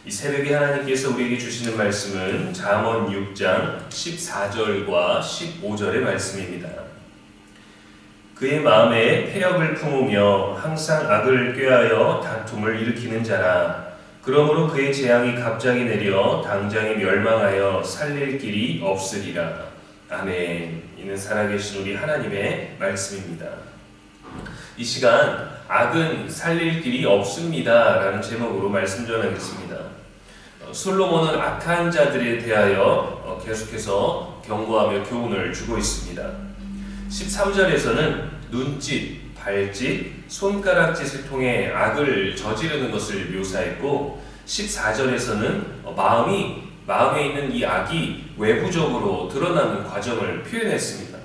이 새벽에 하나님께서 우리에게 주시는 말씀은 잠언 6장 14절과 15절의 말씀입니다. 그의 마음에 패역을 품으며 항상 악을 꾀하여 다툼을 일으키는 자라. 그러므로 그의 재앙이 갑자기 내려 당장에 멸망하여 살릴 길이 없으리라. 아멘. 이는 살아계신 우리 하나님의 말씀입니다. 이 시간 악은 살릴 길이 없습니다 라는 제목으로 말씀 전하겠습니다. 솔로몬은 악한 자들에 대하여 계속해서 경고하며 교훈을 주고 있습니다. 13절에서는 눈짓, 발짓, 손가락짓을 통해 악을 저지르는 것을 묘사했고 14절에서는 마음에 있는 이 악이 외부적으로 드러나는 과정을 표현했습니다.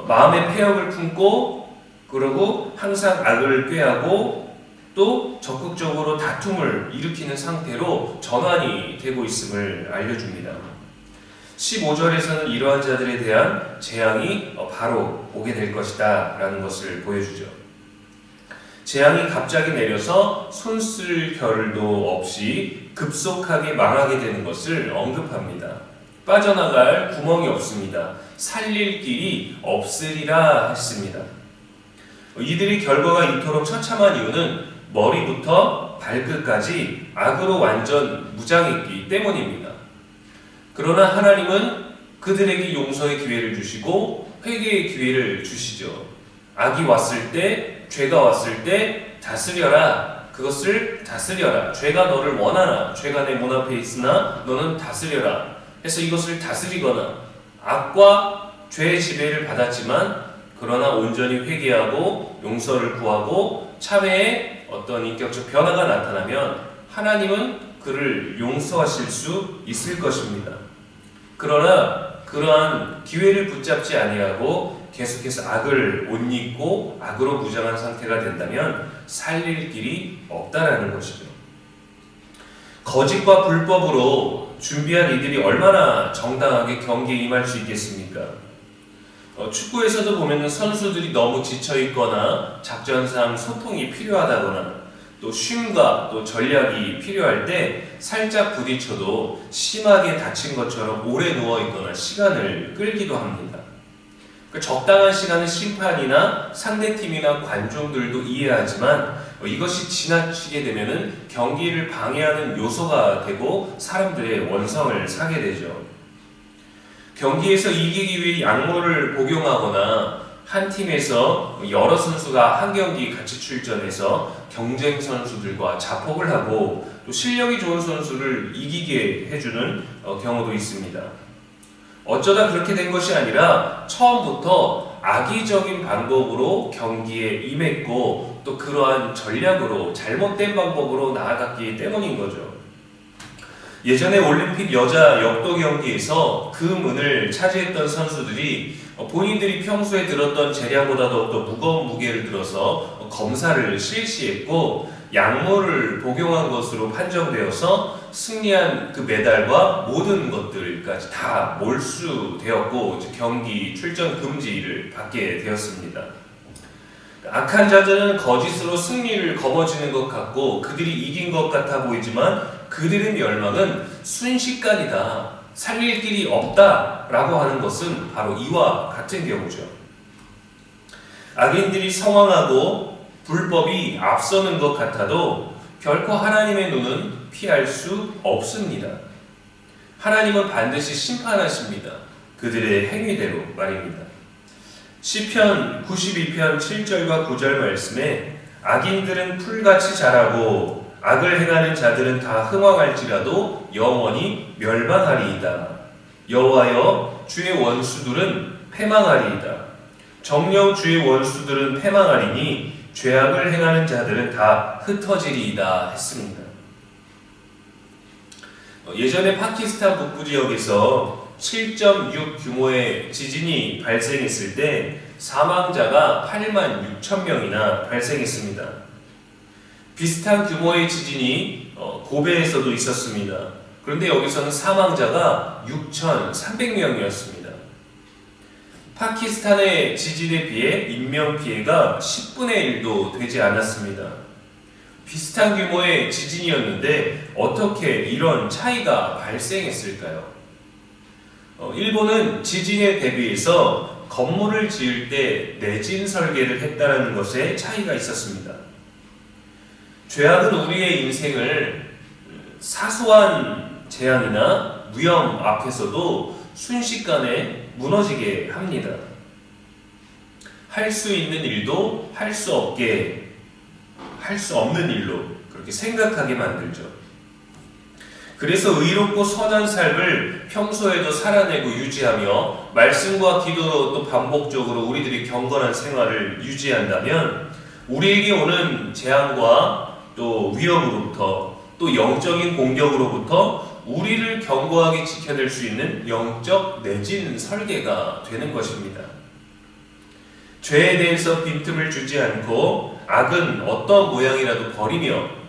마음에 패역을 품고 그리고 항상 악을 꾀하고 또 적극적으로 다툼을 일으키는 상태로 전환이 되고 있음을 알려줍니다. 15절에서는 이러한 자들에 대한 재앙이 바로 오게 될 것이다 라는 것을 보여주죠. 재앙이 갑자기 내려서 손쓸 겨를도 없이 급속하게 망하게 되는 것을 언급합니다. 빠져나갈 구멍이 없습니다. 살릴 길이 없으리라 했습니다. 이들의 결과가 이토록 처참한 이유는 머리부터 발끝까지 악으로 완전 무장했기 때문입니다. 그러나 하나님은 그들에게 용서의 기회를 주시고 회개의 기회를 주시죠. 악이 왔을 때, 죄가 왔을 때 다스려라. 그것을 다스려라. 죄가 너를 원하나. 죄가 내 문 앞에 있으나 너는 다스려라. 해서 이것을 다스리거나 악과 죄의 지배를 받았지만 그러나 온전히 회개하고 용서를 구하고 참회의 어떤 인격적 변화가 나타나면 하나님은 그를 용서하실 수 있을 것입니다. 그러나 그러한 기회를 붙잡지 아니하고 계속해서 악을 옷 입고 악으로 무장한 상태가 된다면 살릴 길이 없다라는 것이죠. 거짓과 불법으로 준비한 이들이 얼마나 정당하게 경기에 임할 수 있겠습니까? 축구에서도 보면 선수들이 너무 지쳐있거나 작전상 소통이 필요하다거나 또 쉼과 또 전략이 필요할 때 살짝 부딪혀도 심하게 다친 것처럼 오래 누워있거나 시간을 끌기도 합니다. 적당한 시간은 심판이나 상대팀이나 관중들도 이해하지만 이것이 지나치게 되면 경기를 방해하는 요소가 되고 사람들의 원성을 사게 되죠. 경기에서 이기기 위해 약물을 복용하거나 한 팀에서 여러 선수가 한 경기 같이 출전해서 경쟁 선수들과 자폭을 하고 또 실력이 좋은 선수를 이기게 해주는 경우도 있습니다. 어쩌다 그렇게 된 것이 아니라 처음부터 악의적인 방법으로 경기에 임했고 또 그러한 전략으로 잘못된 방법으로 나아갔기 때문인 거죠. 예전에 올림픽 여자 역도 경기에서 금은을 차지했던 선수들이 본인들이 평소에 들었던 재량보다 더욱더 무거운 무게를 들어서 검사를 실시했고 약물을 복용한 것으로 판정되어서 승리한 그 메달과 모든 것들까지 다 몰수되었고 경기 출전 금지를 받게 되었습니다. 악한 자들은 거짓으로 승리를 거머쥐는 것 같고 그들이 이긴 것 같아 보이지만 그들의 멸망은 순식간이다. 살릴 길이 없다 라고 하는 것은 바로 이와 같은 경우죠. 악인들이 성황하고 불법이 앞서는 것 같아도 결코 하나님의 눈은 피할 수 없습니다. 하나님은 반드시 심판하십니다. 그들의 행위대로 말입니다. 시편 92편 7절과 9절 말씀에 악인들은 풀같이 자라고 악을 행하는 자들은 다 흥왕할지라도 영원히 멸망하리이다. 여호와여 주의 원수들은 패망하리이다. 정녕 주의 원수들은 패망하리니 죄악을 행하는 자들은 다 흩어지리이다 했습니다. 예전에 파키스탄 북부 지역에서 7.6 규모의 지진이 발생했을 때 사망자가 8만 6천 명이나 발생했습니다. 비슷한 규모의 지진이 고베에서도 있었습니다. 그런데 여기서는 사망자가 6,300명이었습니다. 파키스탄의 지진에 비해 인명피해가 10분의 1도 되지 않았습니다. 비슷한 규모의 지진이었는데 어떻게 이런 차이가 발생했을까요? 일본은 지진에 대비해서 건물을 지을 때 내진 설계를 했다는 것에 차이가 있었습니다. 죄악은 우리의 인생을 사소한 재앙이나 위험 앞에서도 순식간에 무너지게 합니다. 할 수 있는 일도 할 수 없게, 할 수 없는 일로 그렇게 생각하게 만들죠. 그래서 의롭고 선한 삶을 평소에도 살아내고 유지하며 말씀과 기도로 또 반복적으로 우리들이 경건한 생활을 유지한다면 우리에게 오는 재앙과 또 위험으로부터 또 영적인 공격으로부터 우리를 견고하게 지켜낼 수 있는 영적 내진 설계가 되는 것입니다. 죄에 대해서 빈틈을 주지 않고 악은 어떤 모양이라도 버리며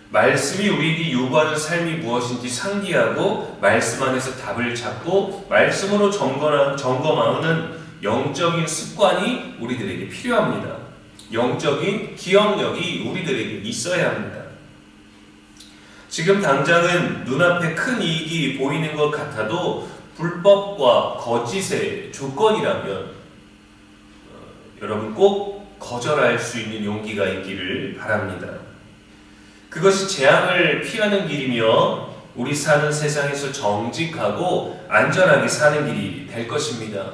말씀이 우리에게 요구하는 삶이 무엇인지 상기하고 말씀 안에서 답을 찾고 말씀으로 점검하는 영적인 습관이 우리들에게 필요합니다. 영적인 기억력이 우리들에게 있어야 합니다. 지금 당장은 눈앞에 큰 이익이 보이는 것 같아도 불법과 거짓의 조건이라면 여러분 꼭 거절할 수 있는 용기가 있기를 바랍니다. 그것이 재앙을 피하는 길이며 우리 사는 세상에서 정직하고 안전하게 사는 길이 될 것입니다.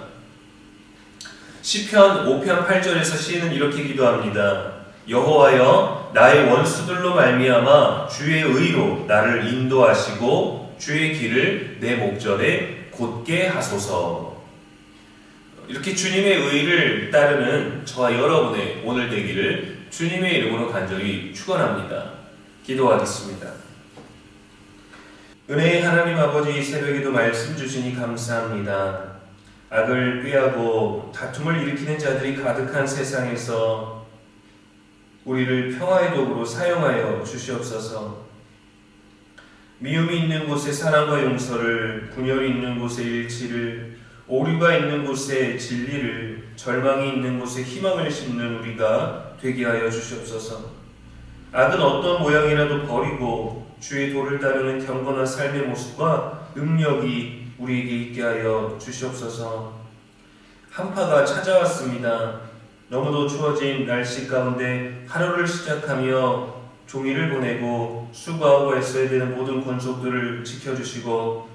시편 5편 8절에서 시인은 이렇게 기도합니다. 여호와여 나의 원수들로 말미암아 주의 의로 나를 인도하시고 주의 길을 내 목전에 곧게 하소서. 이렇게 주님의 의를 따르는 저와 여러분의 오늘 되기를 주님의 이름으로 간절히 축원합니다. 기도하겠습니다. 은혜의 하나님 아버지, 이 새벽에도 말씀 주시니 감사합니다. 악을 꾀하고 다툼을 일으키는 자들이 가득한 세상에서 우리를 평화의 도구로 사용하여 주시옵소서. 미움이 있는 곳에 사랑과 용서를, 분열이 있는 곳에 일치를, 오류가 있는 곳에 진리를, 절망이 있는 곳에 희망을 심는 우리가 되게 하여 주시옵소서. 악은 어떤 모양이라도 버리고 주의 도를 따르는 경건한 삶의 모습과 능력이 우리에게 있게 하여 주시옵소서. 한파가 찾아왔습니다. 너무도 추워진 날씨 가운데 하루를 시작하며 종이를 보내고 수고하고 애써야 되는 모든 권속들을 지켜주시고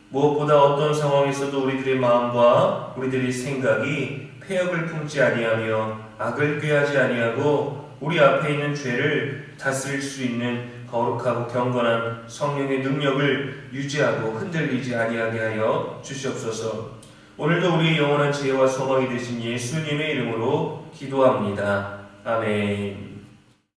무엇보다 어떤 상황에서도 우리들의 마음과 우리들의 생각이 패역을 품지 아니하며 악을 꾀하지 아니하고 우리 앞에 있는 죄를 다스릴 수 있는 거룩하고 경건한 성령의 능력을 유지하고 흔들리지 아니하게 하여 주시옵소서. 오늘도 우리의 영원한 지혜와 소망이 되신 예수님의 이름으로 기도합니다. 아멘.